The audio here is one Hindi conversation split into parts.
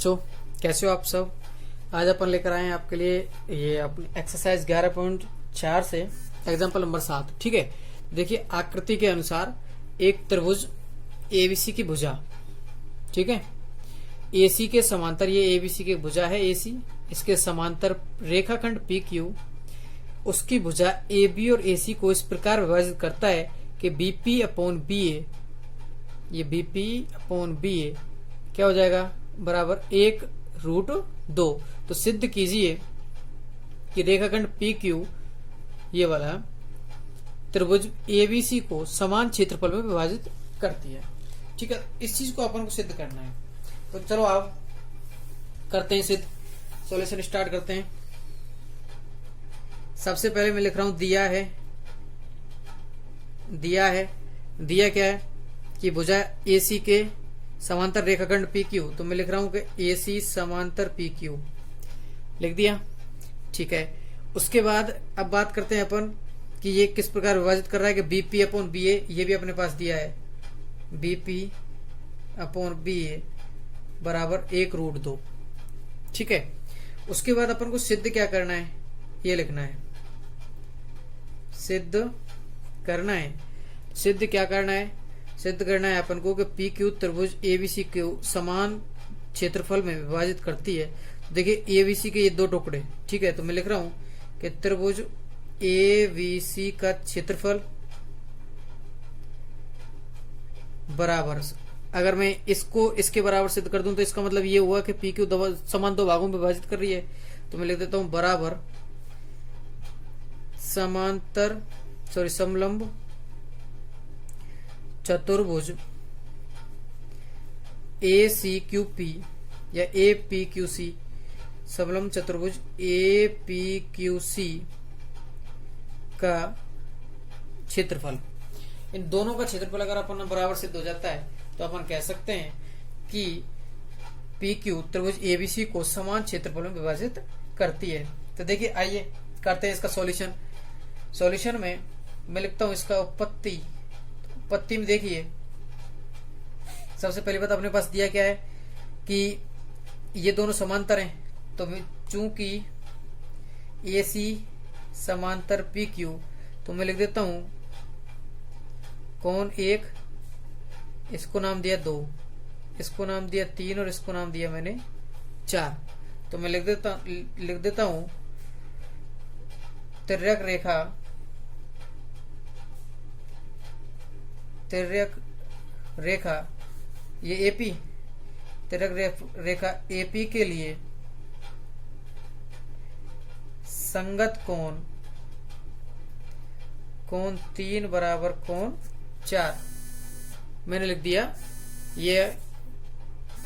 बच्चों, कैसे हो आप सब। आज अपन लेकर आए हैं आपके लिए ये अपनी एक्सरसाइज 11.4 से एग्जाम्पल नंबर 7। ठीक है, देखिए आकृति के अनुसार एक त्रिभुज एबीसी की भुजा, ठीक है, एसी के समांतर, ये एबीसी की भुजा है एसी, इसके समांतर रेखाखंड पी क्यू उसकी भुजा ए बी और एसी को इस प्रकार विभाजित करता है कि बीपी अपॉन बी ए, ये बीपी अपॉन बी ए क्या हो जाएगा, बराबर 1√2। तो सिद्ध कीजिए कि रेखाखंड पी क्यू ये वाला त्रिभुज एबीसी को समान क्षेत्रफल में विभाजित करती है। ठीक है, इस चीज को अपन को सिद्ध करना है। तो चलो आप करते हैं सिद्ध, सॉल्यूशन स्टार्ट करते हैं। सबसे पहले मैं लिख रहा हूं दिया क्या है कि भुजा एसी के समांतर रेखाखंड पी क्यू, तो मैं लिख रहा हूं कि एसी समांतर पी क्यू लिख दिया। ठीक है, उसके बाद अब बात करते हैं अपन कि ये किस प्रकार विभाजित कर रहा है कि बीपी अपॉन बी ए, ये भी अपने पास दिया है, बीपी अपॉन बी ए बराबर 1√2। ठीक है, उसके बाद अपन को सिद्ध क्या करना है, ये लिखना है, सिद्ध करना है। सिद्ध क्या करना है, सिद्ध करना है अपन को कि पी क्यू त्रिभुज एबीसी को समान क्षेत्रफल में विभाजित करती है। देखिए एबीसी के ये दो टुकड़े, ठीक है, तो मैं लिख रहा हूं कि त्रिभुज एबीसी का क्षेत्रफल बराबर, अगर मैं इसको इसके बराबर सिद्ध कर दूं तो इसका मतलब ये हुआ कि पी क्यू समान दो भागों में विभाजित कर रही है। तो मैं लिख देता हूं बराबर समलंब चतुर्भुज ए सी क्यू पी या ए पी क्यू सी, समलंब चतुर्भुज ए पी क्यू सी का क्षेत्रफल, इन दोनों का क्षेत्रफल अगर अपन बराबर सिद्ध हो जाता है तो अपन कह सकते हैं कि पी क्यू त्रिभुज एबीसी को समान क्षेत्रफल में विभाजित करती है। तो देखिए आइए करते हैं इसका सॉल्यूशन। सॉल्यूशन में मैं लिखता हूं इसका उत्पत्ति में देखिए सबसे पहली बात अपने पास दिया क्या है कि ये दोनों समांतर हैं, तो चूंकि एसी समांतर पी क्यू, तो मैं लिख देता हूं कोण 1, इसको नाम दिया 2, इसको नाम दिया 3 और इसको नाम दिया मैंने 4। तो मैं लिख देता हूं तिर्यक रेखा ये एपी, तिर्यक रेखा एपी के लिए संगत कोण 3 बराबर कोण 4 मैंने लिख दिया, ये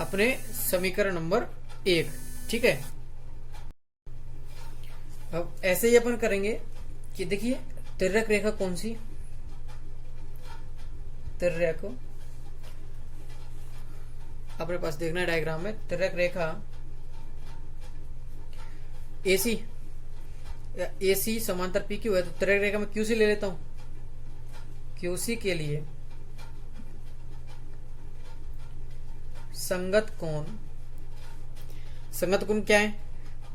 अपने समीकरण नंबर 1। ठीक है, अब ऐसे ही अपन करेंगे कि देखिए तिर्यक रेखा कौन सी, तिर्यक अपने पास देखना है डायग्राम में, तिर्यक रेखा एसी समांतर पी क्यू है, तो तिर्यक रेखा में क्यूसी ले लेता हूं। क्यूसी के लिए संगत कोण क्या है,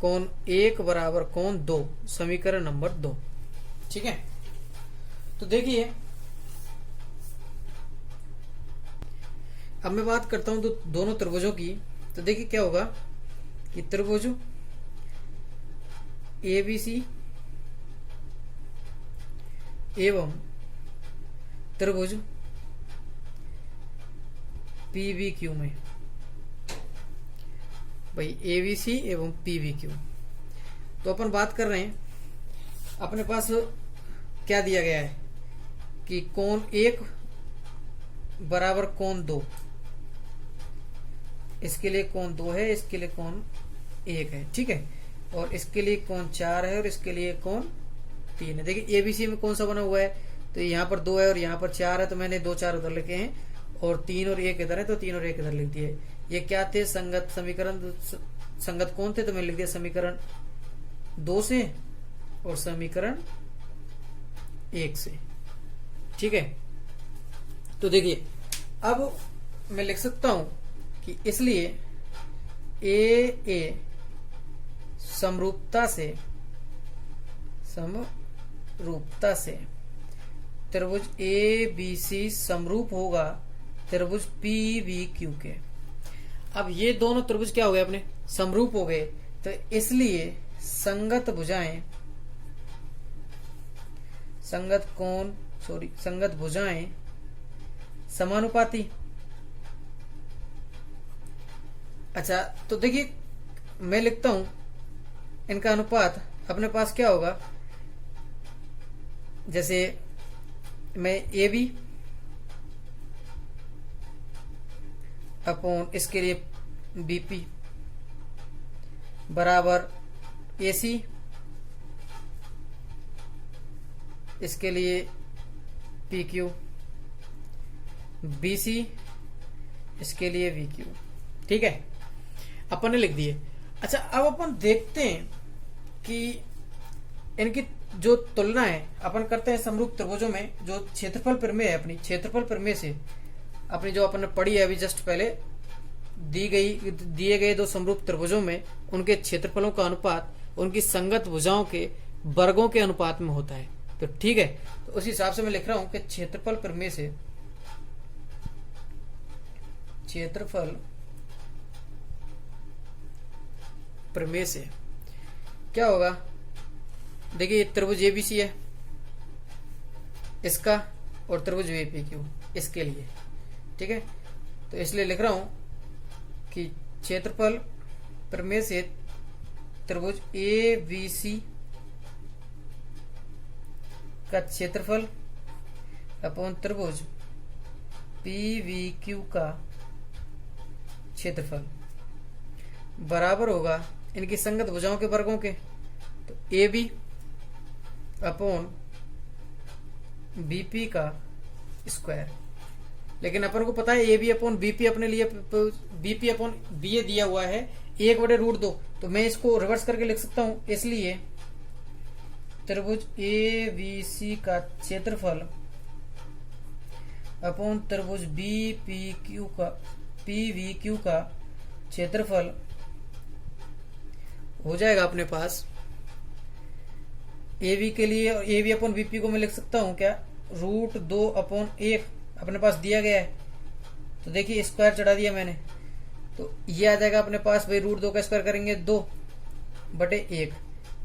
कोण 1 बराबर कोण 2, समीकरण नंबर 2। ठीक है, तो देखिए अब मैं बात करता हूं तो दोनों त्रिभुजों की। तो देखिए क्या होगा कि त्रिभुज एबीसी एवं त्रिभुज पीबीक्यू में, भाई एबीसी एवं पीबीक्यू, तो अपन बात कर रहे हैं अपने पास क्या दिया गया है कि कोण 1 बराबर कोण 2, इसके लिए कोण 2 है, इसके लिए कोण 1 है। ठीक है, और इसके लिए कोण 4 है और इसके लिए कोण 3 है। देखिए एबीसी में कौन सा बना हुआ है, तो यहाँ पर 2 है और यहाँ पर 4 है, तो मैंने 2 4 उधर लिखे हैं और 3 और 1 इधर है, तो 3 और 1 इधर लिख दिए। ये क्या थे, संगत समीकरण, संगत कौन थे, तो मैंने लिख दिया समीकरण 2 से और समीकरण 1 से। ठीक है, तो देखिए अब मैं लिख सकता हूं कि इसलिए ए समरूपता से त्रिभुज ए बी सी समरूप होगा त्रिभुज पी वी क्यू के। अब ये दोनों त्रिभुज क्या हो गए अपने, समरूप हो गए, तो इसलिए संगत भुजाएं समानुपाती। अच्छा, तो देखिए मैं लिखता हूं इनका अनुपात अपने पास क्या होगा, जैसे मैं ए बी अपॉन इसके लिए बीपी बराबर ए सी, इसके लिए पी क्यू, बी सी इसके लिए वी क्यू। ठीक है, अपन ने लिख दिए। अच्छा, अब अपन देखते हैं कि इनकी जो तुलना है अपन करते हैं समरूप त्रिभुजों में, जो क्षेत्रफल प्रमेय है, अपनी क्षेत्रफल प्रमेय से अपनी जो अपन ने पढ़ी है अभी जस्ट पहले, दिए गए दो समरूप त्रिभुजों में उनके क्षेत्रफलों का अनुपात उनकी संगत भुजाओं के वर्गों के अनुपात में होता है। तो ठीक है, तो उस हिसाब से मैं लिख रहा हूं कि क्षेत्रफल प्रमेय से क्या होगा, देखिए त्रिभुज एबीसी है इसका, और त्रिभुज एपीक्यू इसके लिए। ठीक है, तो इसलिए लिख रहा हूं कि क्षेत्रफल प्रमेय से त्रिभुज ए बी सी का क्षेत्रफल अपॉन त्रिभुज पी वी क्यू का क्षेत्रफल बराबर होगा इनकी संगत भुजाओं के वर्गों के। तो ए बी अपॉन बीपी का स्क्वायर, लेकिन अपन को पता है ए बी अपॉन बीपी अपने लिए बीपी अपॉन बी दिया हुआ है 1/√2, तो मैं इसको रिवर्स करके लिख सकता हूं। इसलिए त्रिभुज ए बी सी का क्षेत्रफल अपॉन त्रिभुज बी वी क्यू का क्षेत्रफल हो जाएगा अपने पास ए बी के लिए, और ए बी अपॉन बीपी को मैं लिख सकता हूं क्या, √2/1 अपने पास दिया गया है। तो देखिए स्क्वायर चढ़ा दिया मैंने, तो ये आ जाएगा अपने पास भाई √2 का स्क्वायर करेंगे 2/1।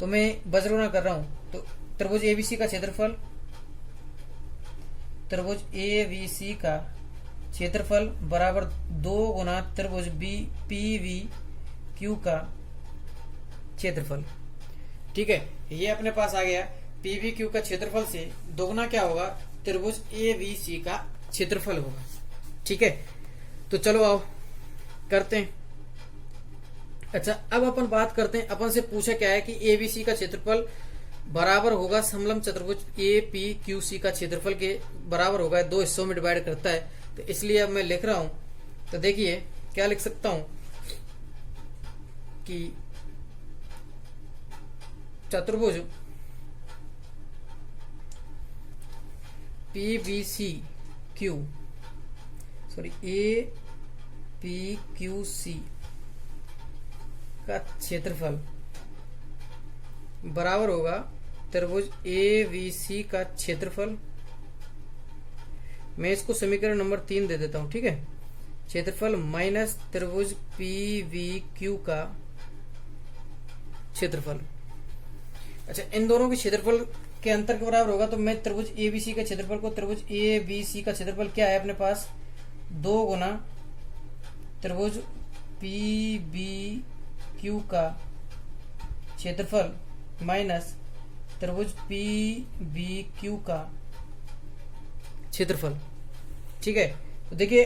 तो मैं बजरूना कर रहा हूं, तो त्रिभुज एबीसी का क्षेत्रफल, त्रिभुज एबीसी का क्षेत्रफल बराबर 2 गुना त्रिभुज पी वी क्यू का क्षेत्रफल। ठीक है, ये अपने पास आ गया पीवी क्यू का क्षेत्रफल से दोगुना क्या होगा, त्रिभुज ए बी सी का क्षेत्रफल होगा। ठीक है, तो चलो आओ करते हैं। अच्छा, अब अपन बात करते हैं, अपन से पूछा क्या है कि एबीसी का क्षेत्रफल बराबर होगा समलंब चतुर्भुज ए पी क्यू सी का क्षेत्रफल के बराबर होगा, 2 हिस्सों में डिवाइड करता है। तो इसलिए अब मैं लिख रहा हूं, तो देखिए क्या लिख सकता हूं कि चतुर्भुज ए पी क्यू सी का क्षेत्रफल बराबर होगा त्रिभुज ए बी सी का क्षेत्रफल। मैं इसको समीकरण नंबर 3 दे देता हूं। ठीक है, क्षेत्रफल माइनस त्रिभुज पी वी क्यू का क्षेत्रफल। अच्छा, इन दोनों के क्षेत्रफल के अंतर के बराबर होगा, तो मैं त्रिभुज एबीसी का क्षेत्रफल को, त्रिभुज ए बी सी का क्षेत्रफल क्या है अपने पास, 2 गुना त्रिभुज पी बी क्यू का क्षेत्रफल माइनस त्रिभुज पी बी क्यू का क्षेत्रफल। ठीक है, तो देखिए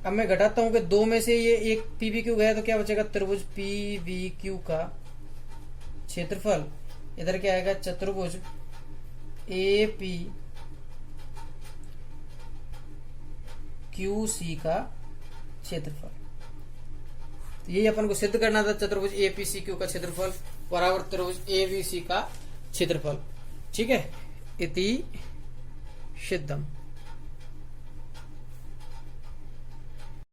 अब मैं घटाता हूं कि 2 में से ये एक पी बी क्यू गया, तो क्या बचेगा, त्रिभुज पी बी क्यू का क्षेत्रफल, इधर क्या आएगा, चतुर्भुज ए पी क्यू सी का क्षेत्रफल। तो यही अपन को सिद्ध करना था, चतुर्भुज ए पी सी क्यू का क्षेत्रफल बराबर त्रिभुज ए बी सी का क्षेत्रफल। ठीक है, इति सिद्धम।